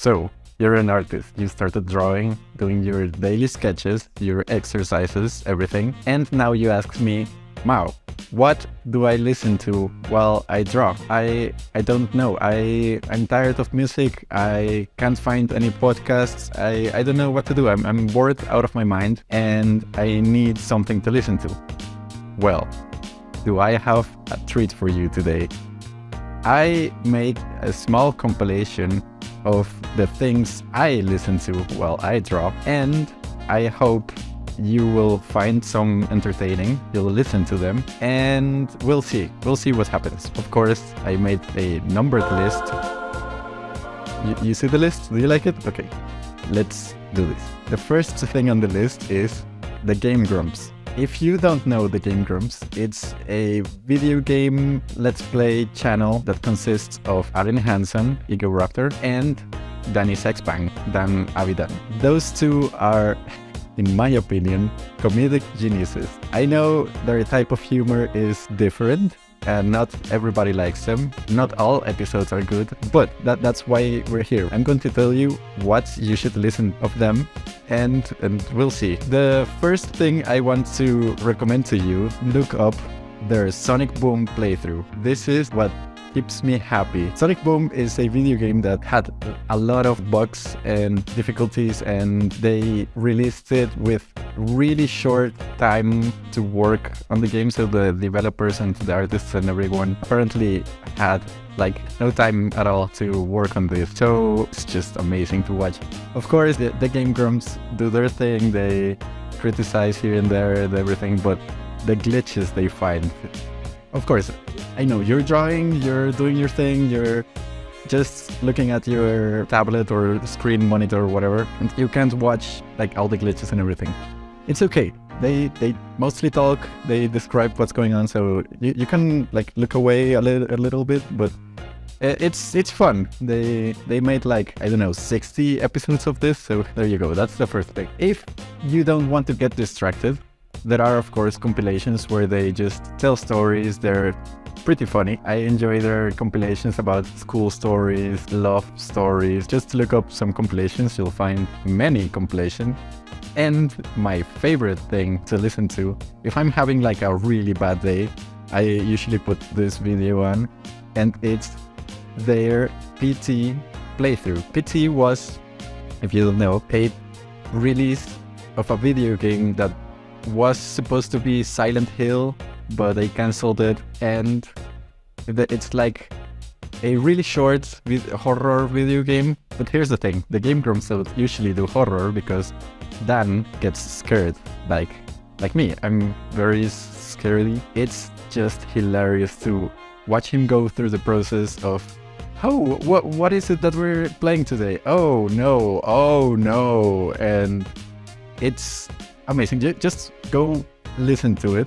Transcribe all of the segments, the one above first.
So, you're an artist. You started drawing, doing your daily sketches, your exercises, everything. And now you ask me, Mao, what do I listen to while I draw? I don't know. I'm tired of music. I can't find any podcasts. I don't know what to do. I'm bored out of my mind and I need something to listen to. Well, do I have a treat for you today? I made a small compilation of the things I listen to while I draw, and I hope you will find some entertaining. You'll listen to them and we'll see what happens. Of course, I made a numbered list. You see the list? Do you like it? Okay, let's do this. The first thing on the list is the Game Grumps. If you don't know the Game Grumps, it's a video game let's play channel that consists of Arin Hansen, Ego Raptor, and Danny Sexbang, Dan Avidan. Those two are, in my opinion, comedic geniuses. I know their type of humor is different and not everybody likes them. Not all episodes are good, but that's why we're here. I'm going to tell you what you should listen of them and we'll see. The first thing I want to recommend to you, look up their Sonic Boom playthrough. This is what keeps me happy. Sonic Boom is a video game that had a lot of bugs and difficulties, and they released it with really short time to work on the game, so the developers and the artists and everyone apparently had like no time at all to work on this. So it's just amazing to watch. Of course, the Game Grumps do their thing. They criticize here and there and everything, but the glitches they find, of course, I know you're drawing, you're doing your thing, you're just looking at your tablet or screen monitor or whatever, and you can't watch like all the glitches and everything. It's okay. They mostly talk, they describe what's going on, so you can like look away a little bit, but it's fun. They made like, I don't know, 60 episodes of this, so there you go. That's the first thing. If you don't want to get distracted, there are, of course, compilations where they just tell stories. They're pretty funny. I enjoy their compilations about school stories, love stories. Just look up some compilations, you'll find many compilations. And my favorite thing to listen to, if I'm having like a really bad day, I usually put this video on, and it's their PT playthrough. PT was, if you don't know, a release of a video game that was supposed to be Silent Hill, but they cancelled it, and it's like a really short horror video game. But here's the thing, the Game Grumps don't usually do horror because Dan gets scared like me. I'm very scary. It's just hilarious to watch him go through the process of, oh, what is it that we're playing today? Oh no, and it's amazing. Just go listen to it.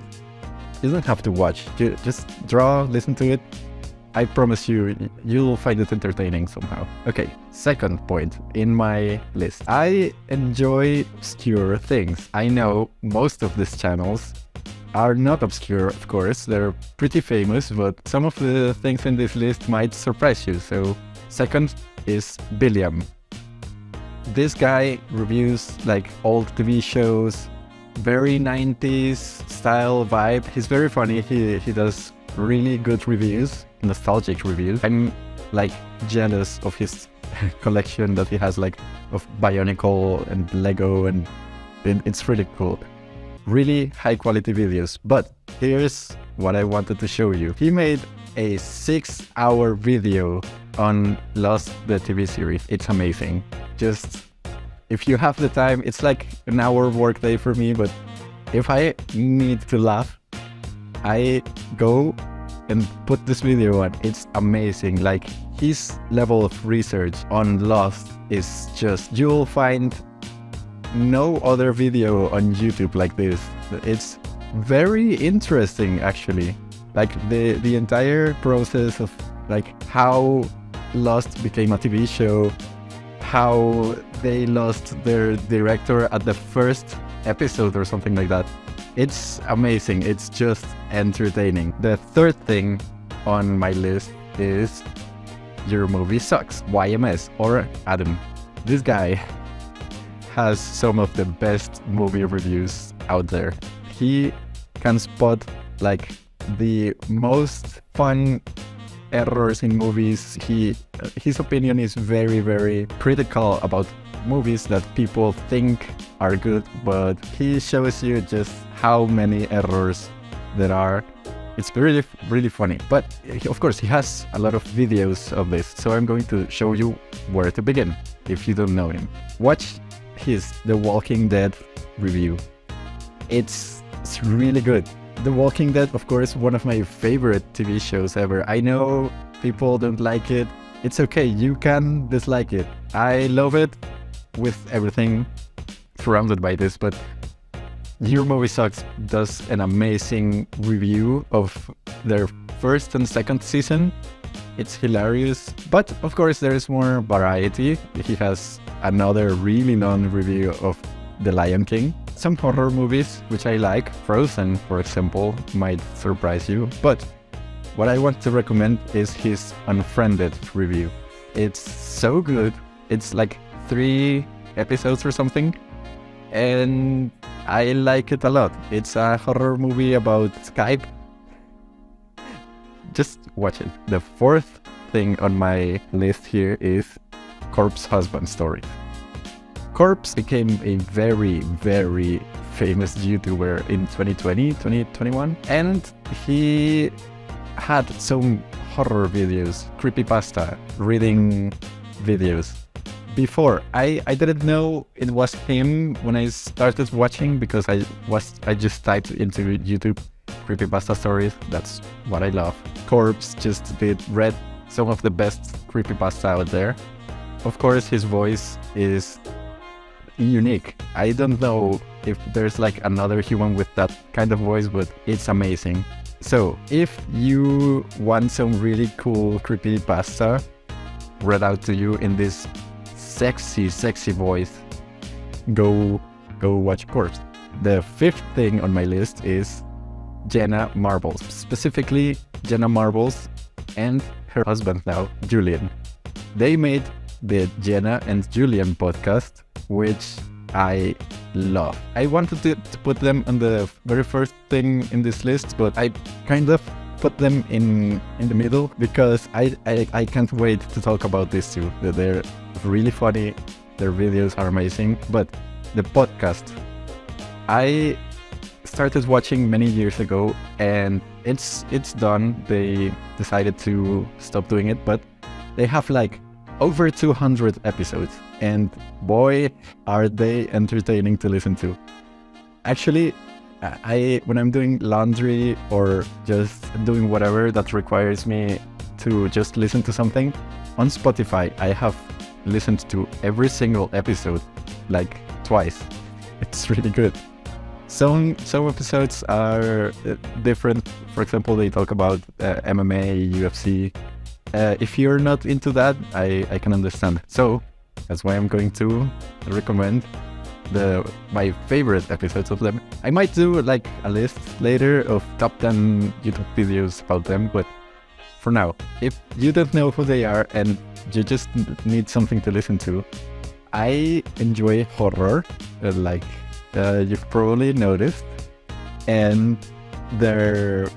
You don't have to watch. Just draw, listen to it. I promise you'll find it entertaining somehow. Okay, second point in my list. I enjoy obscure things. I know most of these channels are not obscure, of course. They're pretty famous, but some of the things in this list might surprise you. So, second is Billiam. This guy reviews like old TV shows, very 90s style vibe. He's very funny. He does really good reviews, nostalgic reviews. I'm like jealous of his collection that he has, like of Bionicle and Lego, and it's really cool. Really high quality videos. But here's what I wanted to show you. He made a 6-hour video on Lost, the TV series. It's amazing. Just if you have the time, it's like an hour workday for me, but if I need to laugh, I go and put this video on. It's amazing. Like, his level of research on Lost is just, you'll find no other video on YouTube like this. It's very interesting, actually. Like the entire process of like how Lost became a TV show, how they lost their director at the first episode or something like that. It's amazing. It's just entertaining. The third thing on my list is Your Movie Sucks, YMS, or Adam. This guy has some of the best movie reviews out there. He can spot like the most fun errors in movies. His opinion is very, very critical about movies that people think are good, but he shows you just how many errors there are. It's really, really funny. But of course, he has a lot of videos of this, so I'm going to show you where to begin if you don't know him. Watch his The Walking Dead review. It's really good. The Walking Dead, of course, one of my favorite TV shows ever. I know people don't like it. It's okay, you can dislike it. I love it with everything surrounded by this, but Your Movie Sucks does an amazing review of their first and second season. It's hilarious, but of course there's more variety. He has another really long review of The Lion King. Some horror movies, which I like, Frozen, for example, might surprise you. But what I want to recommend is his Unfriended review. It's so good. It's like 3 episodes or something, and I like it a lot. It's a horror movie about Skype. Just watch it. The 4th thing on my list here is CorpseHusband story. Corpse became a very, very famous YouTuber in 2020, 2021, and he had some horror videos, creepypasta, reading videos. Before, I didn't know it was him when I started watching, because I just typed into YouTube creepypasta stories. That's what I love. Corpse just read some of the best creepypasta out there. Of course, his voice is unique. I don't know if there's like another human with that kind of voice, but it's amazing. So if you want some really cool creepypasta read out to you in this sexy voice, go watch Corpse. The 5th thing on my list is Jenna Marbles, specifically Jenna Marbles and her husband now, Julien. They made the Jenna and Julien podcast, which I love. I wanted to put them on the very first thing in this list, but I kind of put them in the middle because I can't wait to talk about these two. They're really funny, their videos are amazing, but the podcast, I started watching many years ago and it's done. They decided to stop doing it, but they have like over 200 episodes, and boy, are they entertaining to listen to. Actually, when I'm doing laundry or just doing whatever that requires me to just listen to something, on Spotify, I have listened to every single episode like twice. It's really good. Some episodes are different. For example, they talk about MMA, UFC. If you're not into that, I can understand. So that's why I'm going to recommend my favorite episodes of them. I might do like a list later of top 10 YouTube videos about them, but for now, if you don't know who they are and you just need something to listen to, I enjoy horror, like you've probably noticed, and their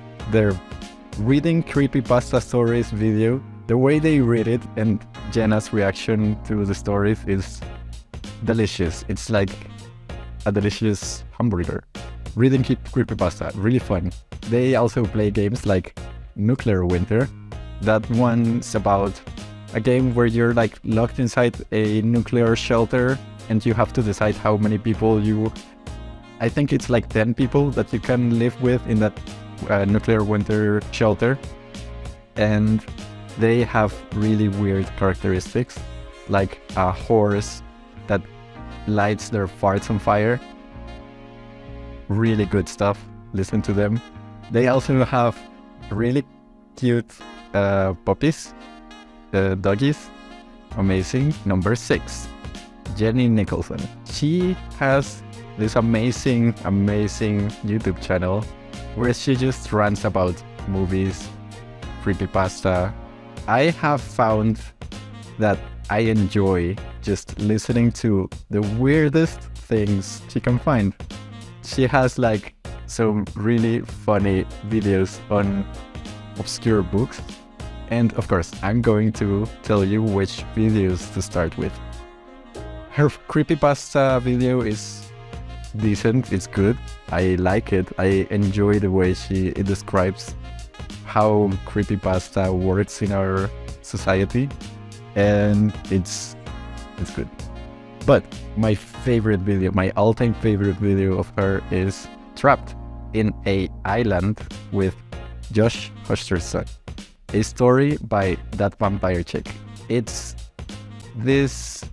reading creepypasta stories video, the way they read it and Jenna's reaction to the stories is delicious. It's like a delicious hamburger. Reading creepypasta, really fun. They also play games like Nuclear Winter. That one's about a game where you're like locked inside a nuclear shelter and you have to decide how many people I think it's like 10 people that you can live with in that nuclear winter shelter. And they have really weird characteristics, like a horse that lights their farts on fire. Really good stuff. Listen to them. They also have really cute puppies, doggies. Amazing. Number 6, Jenny Nicholson. She has this amazing YouTube channel where she just rants about movies, creepypasta, I have found that I enjoy just listening to the weirdest things she can find. She has like some really funny videos on obscure books. And of course, I'm going to tell you which videos to start with. Her creepypasta video is decent, it's good. I like it. I enjoy the way she describes how creepypasta works in our society. And it's good. But my favorite video, my all-time favorite video of her is Trapped in a Island with Josh Hutcherson. A story by That Vampire Chick. It's this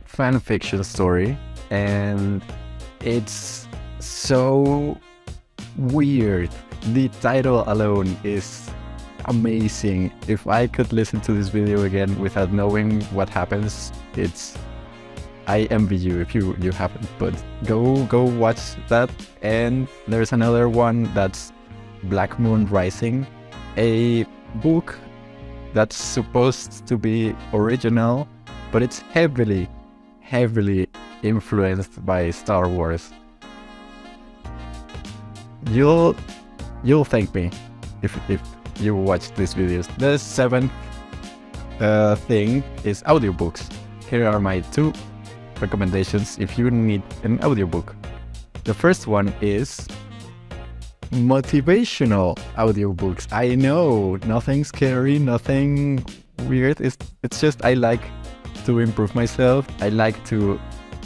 fan fiction story and it's so weird. The title alone is amazing. If I could listen to this video again without knowing what happens, I envy you if you haven't, but go watch that. And there's another one that's Black Moon Rising, a book that's supposed to be original, but it's heavily influenced by Star Wars. You'll thank me if you watch these videos. The seventh thing is audiobooks. Here are my 2 recommendations if you need an audiobook. The first one is motivational audiobooks. I know, nothing scary, nothing weird. It's just I like to improve myself. I like to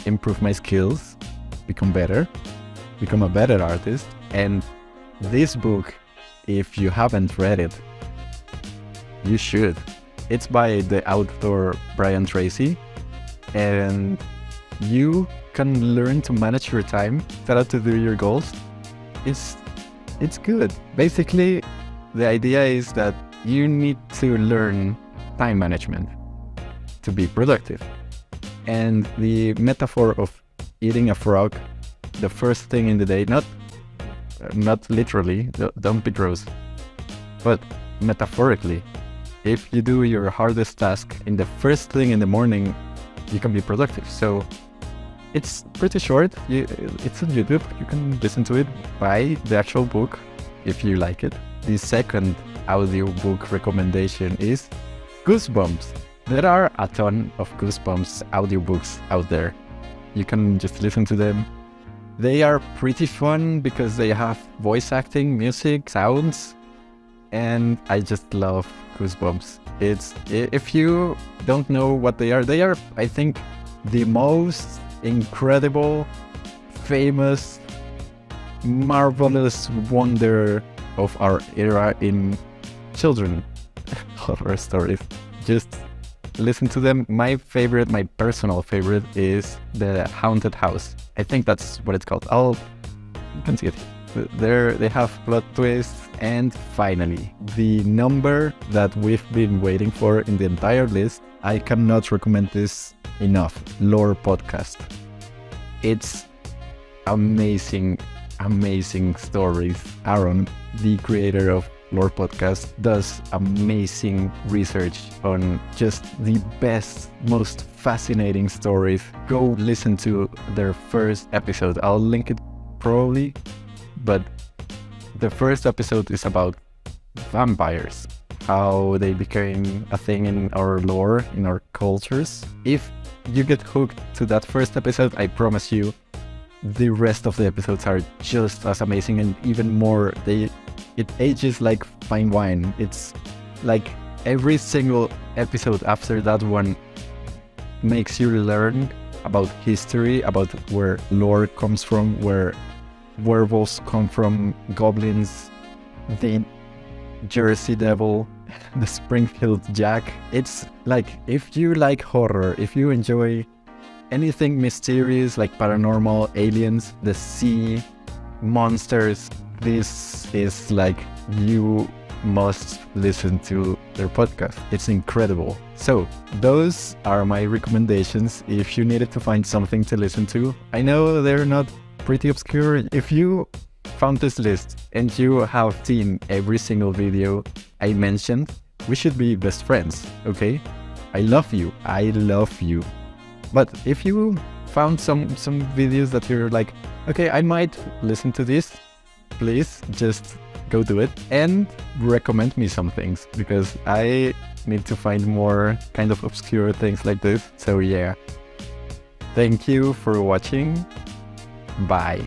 improve my skills, become a better artist. And this book, if you haven't read it, you should. It's by the author Brian Tracy, and you can learn to manage your time, set out to do your goals. It's good. Basically, the idea is that you need to learn time management to be productive. And the metaphor of eating a frog the first thing in the day, not literally, don't be gross, but metaphorically, if you do your hardest task in the first thing in the morning, you can be productive. So it's pretty short. It's on YouTube. You can listen to it. Buy the actual book if you like it. The second audiobook recommendation is Goosebumps. There are a ton of Goosebumps audiobooks out there. You can just listen to them. They are pretty fun because they have voice acting, music, sounds, and I just love Goosebumps. If you don't know what they are, I think, the most incredible, famous, marvelous wonder of our era in children horror stories. Just listen to them. My personal favorite is The Haunted House. I think that's what it's called. You can see it. They have plot twists. And finally, the number that we've been waiting for in the entire list. I cannot recommend this enough. Lore Podcast. It's amazing stories. Aaron, the creator of Lore Podcast, does amazing research on just the best, most fascinating stories. Go listen to their first episode. I'll link it probably, but the first episode is about vampires, how they became a thing in our lore, in our cultures. If you get hooked to that first episode, I promise you, the rest of the episodes are just as amazing and even more. It ages like fine wine. It's like every single episode after that one makes you learn about history, about where lore comes from, where werewolves come from, goblins, the Jersey Devil, the Springfield Jack. It's like, if you like horror, if you enjoy anything mysterious like paranormal, aliens, the sea, monsters, this is like, you must listen to their podcast. It's incredible. So those are my recommendations if you needed to find something to listen to. I know they're not pretty obscure. If you found this list and you have seen every single video I mentioned, we should be best friends, okay? I love you. I love you. But if you found some videos that you're like, okay, I might listen to this, please just go do it and recommend me some things, because I need to find more kind of obscure things like this. So yeah, thank you for watching. Bye.